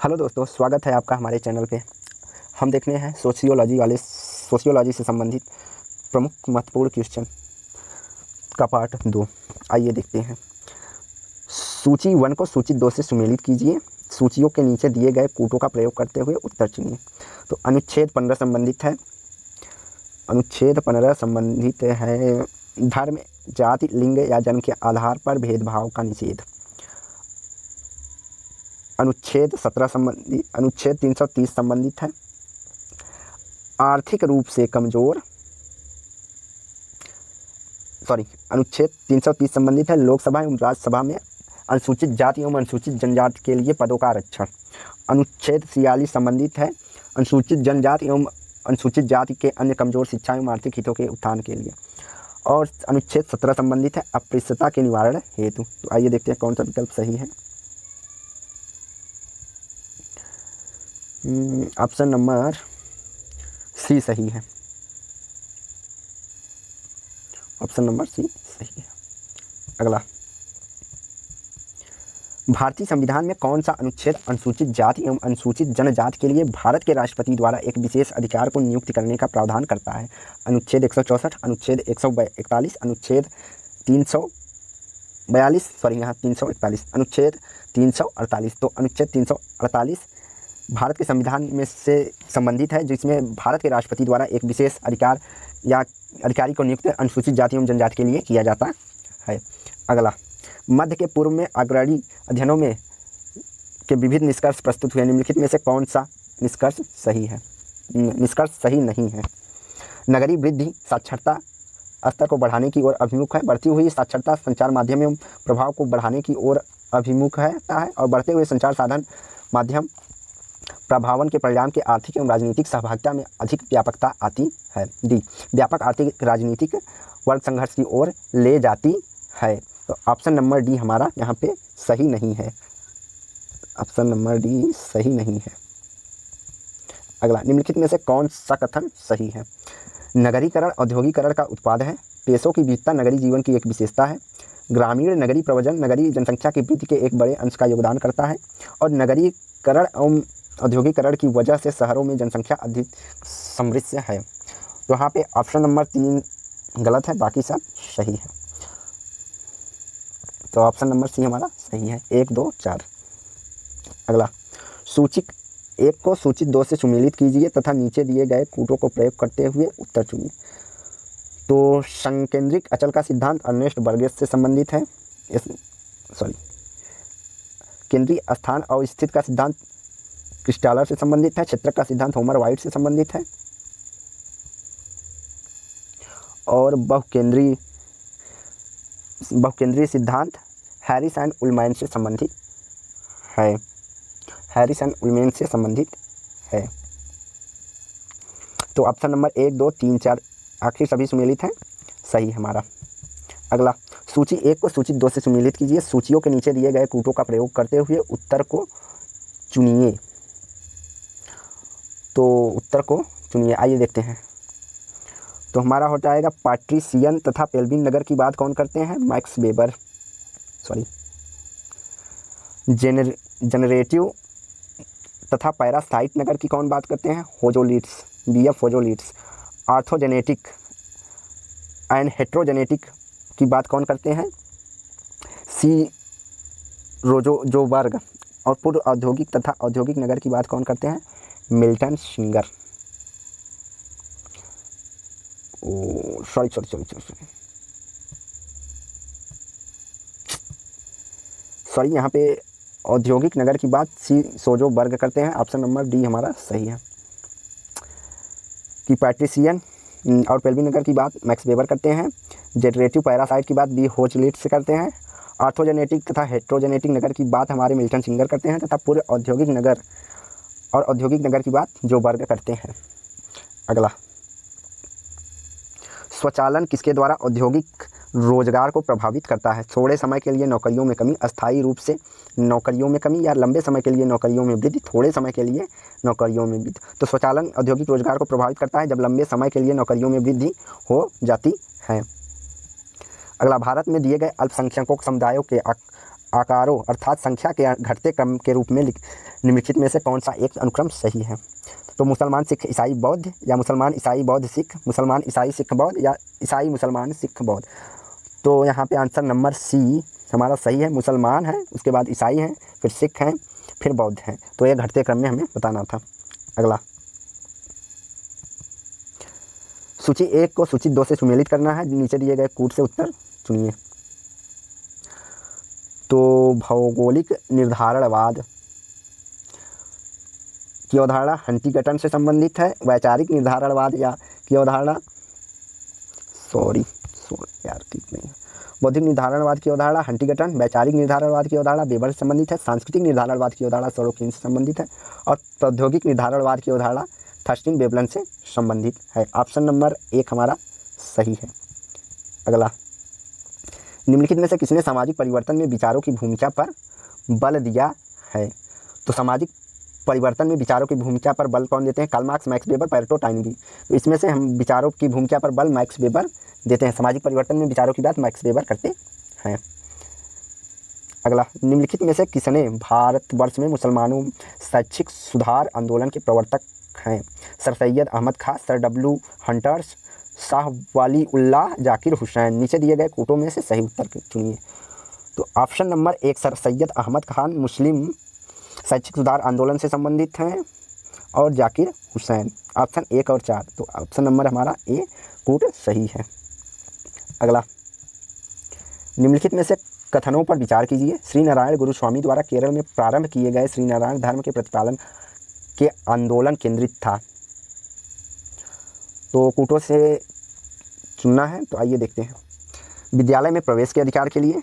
Hello दोस्तों, स्वागत है आपका हमारे चैनल पे। हम देखने हैं सोशियोलॉजी से संबंधित प्रमुख महत्वपूर्ण क्वेश्चन का पार्ट 2। आइए देखते हैं। सूची 1 को सूची 2 से सुमेलित कीजिए। सूचियों के नीचे दिए गए कूटों का प्रयोग करते हुए उत्तर चुनिए। तो अनुच्छेद 15 संबंधित है। अनुच्छेद 15 संबंधित है धर्म, जाति, लिंग या जन्म के आधार पर भेदभाव का निषेध। अनुच्छेद 17 संबंधित, अनुच्छेद 330 संबंधित है आर्थिक रूप से कमजोर, अनुच्छेद 330 संबंधित है लोकसभा एवं राज्यसभा में अनुसूचित जाति एवं अनुसूचित जनजाति के लिए पदों का आरक्षण। अनुच्छेद 46 संबंधित है अनुसूचित जनजाति एवं अनुसूचित जाति के अन्य कमजोर शिक्षा एवं आर्थिक हितों के उत्थान के लिए। और अनुच्छेद 17 संबंधित है अस्पृश्यता के निवारण हेतु। तो आइए देखते हैं कौन सा विकल्प सही है। ऑप्शन नंबर सी सही है। ऑप्शन नंबर सी सही है। अगला, भारतीय संविधान में कौन सा अनुच्छेद अनुसूचित जाति एवं अनुसूचित जनजाति के लिए भारत के राष्ट्रपति द्वारा एक विशेष अधिकार को नियुक्त करने का प्रावधान करता है? अनुच्छेद 164, अनुच्छेद 141, अनुच्छेद 342, यहाँ 341, अनुच्छेद 348। तो अनुच्छेद 348 भारत के संविधान में से संबंधित है, जिसमें भारत के राष्ट्रपति द्वारा एक विशेष अधिकार या अधिकारी को नियुक्त अनुसूचित जाति एवं जनजाति के लिए किया जाता है। अगला, मध्य के पूर्व में अग्रणी अध्ययनों में के विविध निष्कर्ष प्रस्तुत हुए। निम्नलिखित में से कौन सा निष्कर्ष सही है? निष्कर्ष सही नहीं है। नगरीय वृद्धि साक्षरता स्तर को बढ़ाने की ओर अभिमुख है। बढ़ती हुई साक्षरता संचार माध्यम एवं प्रभाव को बढ़ाने की ओर अभिमुख है और बढ़ते हुए संचार साधन माध्यम प्रभावन के परिणाम के आर्थिक एवं राजनीतिक सहभागिता में अधिक व्यापकता आती है। डी, व्यापक आर्थिक राजनीतिक वर्ग संघर्ष की ओर ले जाती है। तो ऑप्शन नंबर डी हमारा यहाँ पे सही नहीं है। ऑप्शन नंबर डी सही नहीं है। अगला, निम्नलिखित में से कौन सा कथन सही है? नगरीकरण औद्योगिकरण का उत्पाद है। पेशों की विविधता नगरीय जीवन की एक विशेषता है। ग्रामीण नगरीय प्रवजन नगरीय जनसंख्या की वृद्धि के एक बड़े अंश का योगदान करता है। और नगरीकरण एवं औद्योगिकरण की वजह से शहरों में जनसंख्या अधिक समृद्ध है। तो यहाँ पे ऑप्शन नंबर 3 गलत है, बाकी सब सही है। तो ऑप्शन नंबर सी हमारा सही है। 1, 2, 4। अगला, सूची 1 को सूची 2 से सुमेलित कीजिए तथा नीचे दिए गए कूटों को प्रयोग करते हुए उत्तर चुनिए। तो संकेंद्रिक अचल का सिद्धांत अर्नेस्ट बर्गेस से संबंधित है। केंद्रीय स्थान अवस्थित का सिद्धांत क्रिस्टालर से संबंधित है। क्षेत्रक का सिद्धांत होमर वाइट से संबंधित है। और बहुकेंद्रीय सिद्धांत हैरिस एंड उलमैन से संबंधित है। हैरिस एंड उलमैन से संबंधित है। तो ऑप्शन नंबर 1, 2, 3, 4 आखिर सभी सुमेलित हैं, सही हमारा। अगला, सूची 1 को सूची 2 से सुमेलित कीजिए। सूचियों के नीचे दिए गए कूटों का प्रयोग करते हुए उत्तर को चुनिए। तो उत्तर को चुनिए, आइए देखते हैं। तो हमारा हो जाएगा पैट्रिशियन तथा पेल्विन नगर की बात कौन करते हैं? Max weber. जनरेटिव तथा पैरासाइट नगर की कौन बात करते हैं? होजोलिट्स, बीएफ होजोलिट्स। आर्थोजेनेटिक एंड हेट्रोजेनेटिक की बात कौन करते हैं? सी रोजोबर्ग। और पूर्व औद्योगिक तथा औद्योगिक नगर की बात कौन करते हैं? मिल्टन शिंगर। सॉरी, यहाँ पे औद्योगिक नगर की बात सी सोजोबर्ग करते हैं। ऑप्शन नंबर डी हमारा सही है। कि पैट्रिशियन और पेल्विन नगर की बात मैक्स वेबर करते हैं। जनरेटिव पैरासाइट की बात बी होजलिट से करते हैं। आर्थोजेनेटिक तथा हेट्रोजेनेटिक नगर की बात हमारे मिल्टन शिंगर करते हैं। तथा पूर्व औद्योगिक नगर और औद्योगिक नगर की बात जो वर्ग करते हैं। अगला, स्वचालन किसके द्वारा औद्योगिक रोजगार को प्रभावित करता है? थोड़े समय के लिए नौकरियों में कमी, अस्थायी रूप से नौकरियों में कमी, या लंबे समय के लिए नौकरियों में वृद्धि, थोड़े समय के लिए नौकरियों में वृद्धि। तो स्वचालन औद्योगिक रोजगार को प्रभावित करता है जब लंबे समय के लिए नौकरियों में वृद्धि हो जाती है। अगला, भारत में दिए गए अल्पसंख्यकों समुदायों के आकारों अर्थात संख्या के घटते क्रम के रूप में निम्नलिखित में से कौन सा एक अनुक्रम सही है? तो मुसलमान सिख ईसाई बौद्ध, या मुसलमान ईसाई बौद्ध सिख, मुसलमान ईसाई सिख बौद्ध, या ईसाई मुसलमान सिख बौद्ध। तो यहाँ पे आंसर नंबर सी हमारा सही है। मुसलमान है, उसके बाद ईसाई हैं, फिर सिख हैं, फिर बौद्ध हैं। तो ये घटते क्रम में हमें बताना था। अगला, सूची 1 को सूची 2 से सुमेलित करना है। नीचे दिए गए कूट से उत्तर चुनिए। तो भौगोलिक निर्धारणवाद की अवधारणा हंटिंगटन से संबंधित है। वैचारिक निर्धारणवाद या की अवधारणा बौद्धिक निर्धारणवाद की अवधारणा हंटिंगटन, वैचारिक निर्धारणवाद की अवधारणा वेबर से संबंधित है। सांस्कृतिक निर्धारणवाद की अवधारणा सोरोकिन से संबंधित है। और प्रौद्योगिक निर्धारणवाद की अवधारणा थर्स्टिन वेवलन से संबंधित है। ऑप्शन नंबर 1 हमारा सही है। अगला, निम्नलिखित में से किसने सामाजिक परिवर्तन में विचारों की भूमिका पर बल दिया है? तो सामाजिक परिवर्तन में विचारों की भूमिका पर बल कौन देते हैं? Karl Marx, Max Weber, Pareto, Toynbee. तो इसमें से हम विचारों की भूमिका पर बल मैक्स वेबर देते हैं। सामाजिक परिवर्तन में विचारों की बात मैक्स वेबर करते हैं। अगला, निम्नलिखित में से किसने भारतवर्ष में मुसलमानों शैक्षिक सुधार आंदोलन के प्रवर्तक हैं? Sir Syed Ahmad Khan, sir W Hunters, Shah Wali Ullah, Zakir Hussain. नीचे दिए गए कूटों में से सही उत्तर चुनिए। तो option number 1 sir Syed Ahmad Khan मुस्लिम शैक्षिक सुधार आंदोलन से संबंधित हैं, और जाकिर हुसैन। ऑप्शन 1 और 4, तो ऑप्शन नंबर हमारा ए कूट सही है। अगला, निम्नलिखित में से कथनों पर विचार कीजिए। श्री नारायण गुरु स्वामी द्वारा केरल में प्रारंभ किए गए श्री नारायण धर्म के प्रतिपालन के आंदोलन केंद्रित था। तो कूटों से चुनना है, तो आइए देखते हैं। विद्यालय में प्रवेश के अधिकार के लिए,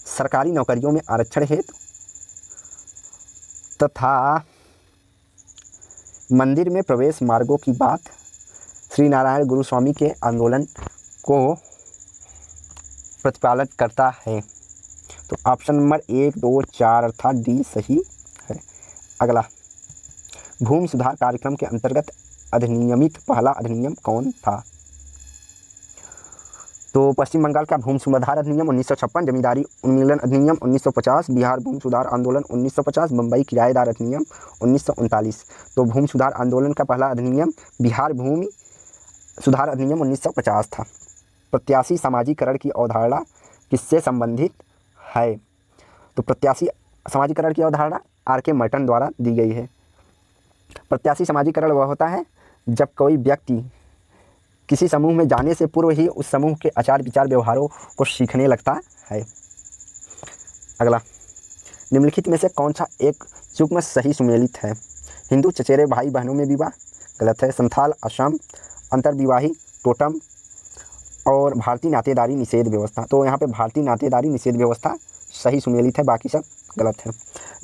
सरकारी नौकरियों में आरक्षण हेतु, तथा मंदिर में प्रवेश मार्गों की बात श्री नारायण गुरु स्वामी के आंदोलन को प्रतिपादित करता है। तो ऑप्शन नंबर 1, 2, 4 अर्थात डी सही है। अगला, भूमि सुधार कार्यक्रम के अंतर्गत अधिनियमित पहला अधिनियम कौन था? तो पश्चिम बंगाल का भूमि सुधार अधिनियम 1956, जमींदारी उन्मूलन अधिनियम 1950, बिहार भूमि सुधार आंदोलन 1950, मुंबई किराएदार अधिनियम 1939। तो भूमि सुधार आंदोलन का पहला अधिनियम बिहार भूमि सुधार अधिनियम 1950 था। प्रत्याशी समाजीकरण की अवधारणा किससे संबंधित है? तो प्रत्याशी समाजीकरण की अवधारणा आर.के. मर्टन द्वारा दी गई है। प्रत्याशी समाजीकरण वह होता है जब कोई व्यक्ति किसी समूह में जाने से पूर्व ही उस समूह के आचार विचार व्यवहारों को सीखने लगता है। अगला, निम्नलिखित में से कौन सा एक युग्म सही सुमेलित है? हिंदू चचेरे भाई बहनों में विवाह गलत है। संथाल असम अंतर्विवाही टोटम, और भारतीय नातेदारी निषेध व्यवस्था। तो यहाँ पे भारतीय नातेदारी निषेध व्यवस्था सही सुमेलित है, बाकी सब गलत है।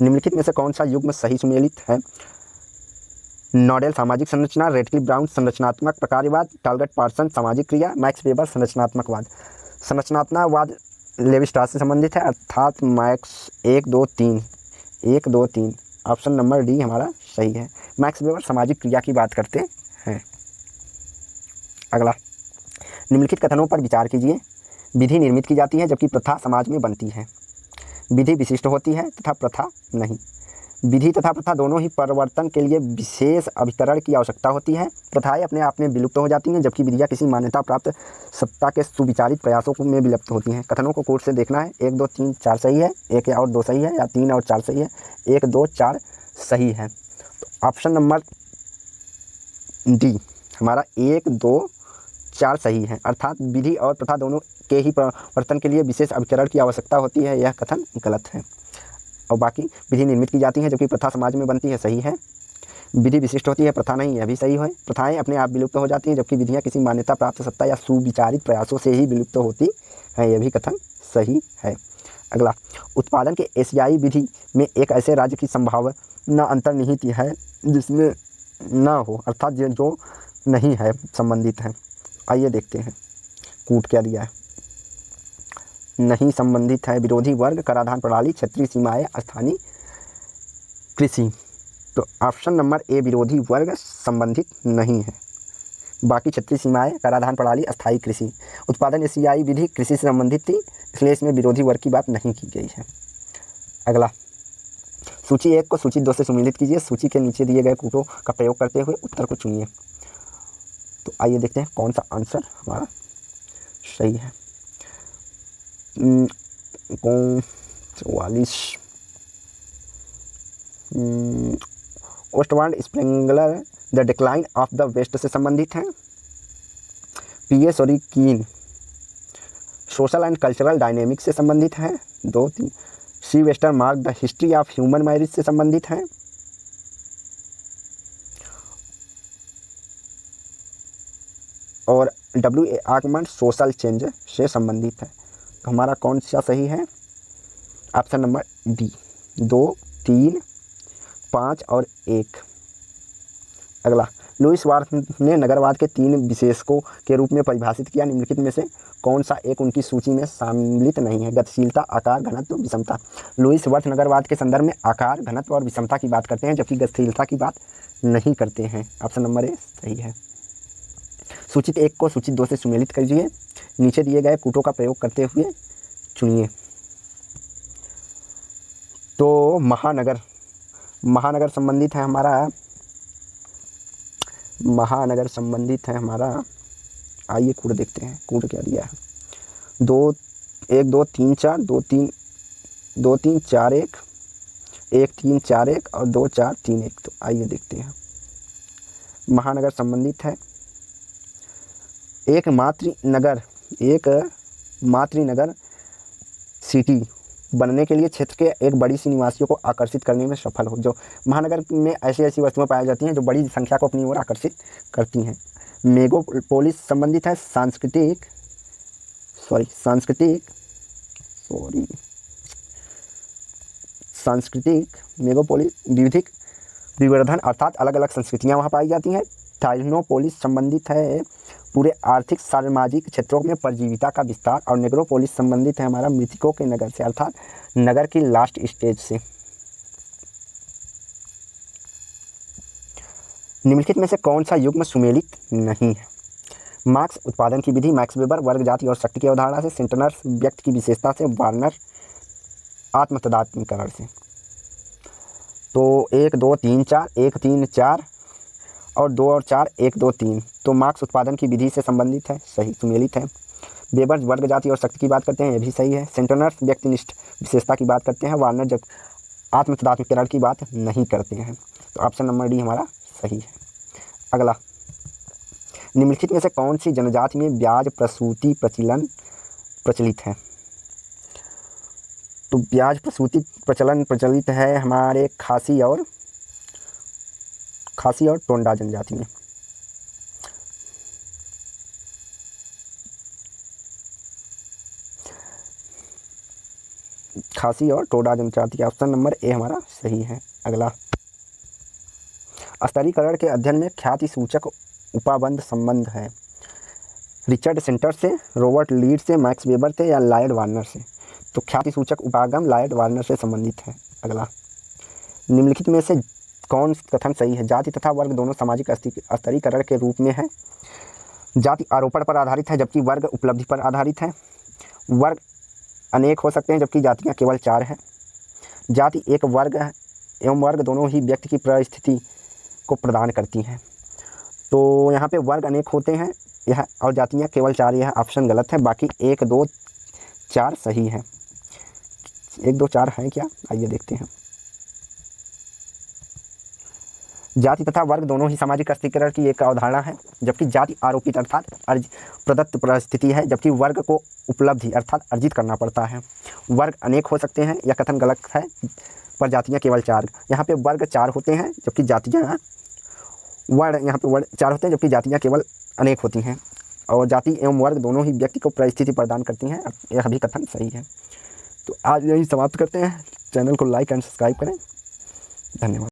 निम्नलिखित में से कौन सा युग्म सही सुमेलित है? नॉडेल सामाजिक संरचना, रेडक्लिफ ब्राउन संरचनात्मक प्रकारवाद, टालगट पार्सन सामाजिक क्रिया, मैक्स वेबर संरचनात्मकवाद। संरचनात्मकवाद लेवी स्ट्रास से संबंधित है, अर्थात मैक्स 1, 2, 3 1, 2, 3। ऑप्शन नंबर डी हमारा सही है। मैक्स वेबर सामाजिक क्रिया की बात करते हैं। अगला, निम्नलिखित कथनों पर विचार कीजिए। विधि निर्मित की जाती है जबकि प्रथा समाज में बनती है। विधि विशिष्ट होती है तथा प्रथा नहीं। विधि तथा प्रथा दोनों ही परिवर्तन के लिए विशेष अभिकरण की आवश्यकता होती है। प्रथाएं अपने आप में विलुप्त हो जाती हैं, जबकि विधियां किसी मान्यता प्राप्त सत्ता के सुविचारित प्रयासों में विलुप्त होती हैं। कथनों को कोट से देखना है। 1, 2, 3, 4 सही है, 1 और 2 सही है, या 3 और 4 सही है, 1, 2, 4 सही है। तो ऑप्शन नंबर डी हमारा 1, 2, 4 सही है, अर्थात विधि और प्रथा दोनों के ही परिवर्तन के लिए विशेष अभिकरण की आवश्यकता होती है। यह कथन गलत है। और बाकी विधि निर्मित की जाती है जबकि प्रथा समाज में बनती है, सही है। विधि विशिष्ट होती है, प्रथा नहीं, यह भी सही है। प्रथाएं अपने आप विलुप्त हो जाती हैं जबकि विधियां किसी मान्यता प्राप्त सत्ता या सुविचारित प्रयासों से ही विलुप्त होती हैं, यह भी कथन सही है। अगला, उत्पादन के एशियाई विधि में एक ऐसे राज्य की संभावना अंतर्निहित है जिसमें न हो, अर्थात जो नहीं है, संबंधित है। आइए देखते हैं कूट क्या दिया है। नहीं संबंधित है। विरोधी वर्ग, कराधान प्रणाली, क्षेत्रीय सीमाएं, स्थानीय कृषि। तो ऑप्शन नंबर ए विरोधी वर्ग संबंधित नहीं है। बाकी क्षेत्रीय सीमाएं, कराधान प्रणाली, अस्थायी कृषि। उत्पादन एशियाई विधि कृषि से संबंधित थी, इसलिए इसमें विरोधी वर्ग की बात नहीं की गई है। अगला, सूची 1 को सूची 2 से सुमेलित कीजिए। सूची के नीचे दिए गए कूटों का प्रयोग करते हुए उत्तर को चुनिए। तो आइए देखते हैं कौन सा आंसर हमारा सही है। 44 Oswald Spengler the decline of the west से संबंधित है। पीएस और कीन सोशल एंड कल्चरल डायनेमिक्स से संबंधित है। 2, 3 C Westermarck the history of human marriage से संबंधित है। और W.A. आर्कमन सोशल चेंज से संबंधित है। तो हमारा कौन सा सही है? ऑप्शन नंबर डी, 2, 3, 5 और 1। अगला, लुईस वार्थ ने नगरवाद के 3 विशेषकों के रूप में परिभाषित किया। निम्नलिखित में से कौन सा एक उनकी सूची में सम्मिलित नहीं है? गतिशीलता, आकार, घनत्व, विषमता। लुईस वर्थ नगरवाद के संदर्भ में आकार, घनत्व और विषमता की बात करते हैं, जबकि गतिशीलता की बात नहीं करते हैं। ऑप्शन नंबर ए सही है। सूचित 1 को सूचित 2 से सुमेलित कीजिए। नीचे दिए गए कूटों का प्रयोग करते हुए चुनिए। तो महानगर संबंधित है हमारा, महानगर संबंधित है हमारा। आइए कूट देखते हैं, कूट क्या दिया है। 2, 1, 2, 3, 4, 2, 3, 2, 3, 4, 1, 1, 3, 4, 1 और 2, 4, 3, 1। तो आइए देखते हैं। महानगर संबंधित है एक मातृनगर सिटी बनने के लिए क्षेत्र के एक बड़ी सी निवासियों को आकर्षित करने में सफल हो। जो महानगर में ऐसी वस्तुएं पाई जाती हैं जो बड़ी संख्या को अपनी ओर आकर्षित करती हैं। मेगापोलिस संबंधित है सांस्कृतिक मेगापोलिस विविधिक विवर्धन, अर्थात अलग अलग संस्कृतियां वहाँ पाई जाती हैं। टाइनोपोलिस संबंधित है पूरे आर्थिक सामाजिक क्षेत्रों में परजीविता का विस्तार। और नेग्रोपोलिस संबंधित है हमारा मृतकों के नगर से, अर्थात नगर की लास्ट स्टेज से। निम्नलिखित में से कौन सा युग्म सुमेलित नहीं है? मार्क्स उत्पादन की विधि, मैक्स वेबर वर्ग, जाति और शक्ति की अवधारणा से, सेंटनर्स व्यक्ति की विशेषता से, वार्नर आत्मतदात्मीकरण से। तो 1, 2, 3, 4, 1, 3, 4 और 2 और 4, 1, 2, 3। तो मार्क्स उत्पादन की विधि से संबंधित है, सही सुमेलित है। वेबर वर्ग, जाति और शक्ति की बात करते हैं, यह भी सही है। सेंटनर्स व्यक्तिनिष्ठ विशेषता की बात करते हैं। वार्नर जब आत्मतदात्मीकरण की बात नहीं करते हैं। तो ऑप्शन नंबर डी हमारा सही है। अगला, निम्नलिखित में से कौन सी जनजाति में ब्याज प्रसूति प्रचलित है? तो ब्याज प्रसूति प्रचलित है हमारे खासी और टोंडा जनजाति में। खासी और टोडा जनजाति, ऑप्शन नंबर ए हमारा सही है। अगला, स्तरीकरण के अध्ययन में ख्याति सूचक उपाबंध संबंध है। रिचर्ड सेंटर से, रॉबर्ट लीड से, मैक्स वेबर से या लॉयड वार्नर से? तो ख्याति सूचक उपागम लॉयड वार्नर से संबंधित है। अगला, निम्नलिखित में से कौन कथन सही है? जाति तथा वर्ग दोनों सामाजिक स्तरीकरण के रूप में है। जाति आरोपण पर आधारित है जबकि वर्ग उपलब्धि पर आधारित है। वर्ग अनेक हो सकते हैं जबकि जातियाँ केवल 4 हैं। जाति एक वर्ग एवं वर्ग दोनों ही व्यक्ति की परिस्थिति को प्रदान करती हैं। तो यहाँ पे वर्ग अनेक होते हैं यह, और जातियाँ केवल 4, यह ऑप्शन गलत है। बाकी 1, 2, 4 सही है। 1, 2, 4 है क्या? आइए देखते हैं। जाति तथा वर्ग दोनों ही सामाजिक स्तरीकरण की एक अवधारणा है, जबकि जाति आरोपित अर्थात प्रदत्त परिस्थिति है, जबकि वर्ग को उपलब्धि अर्थात अर्जित करना पड़ता है। वर्ग अनेक हो सकते हैं, यह कथन गलत है, पर जातियाँ केवल 4। यहाँ पे वर्ग 4 होते हैं जबकि जातियाँ वर्ग 4 होते हैं जबकि जातियाँ केवल अनेक होती हैं। और जाति एवं वर्ग दोनों ही व्यक्ति को परिस्थिति प्रदान करती हैं, यह भी कथन सही है। तो आज यही समाप्त करते हैं। चैनल को लाइक एंड सब्सक्राइब करें। धन्यवाद।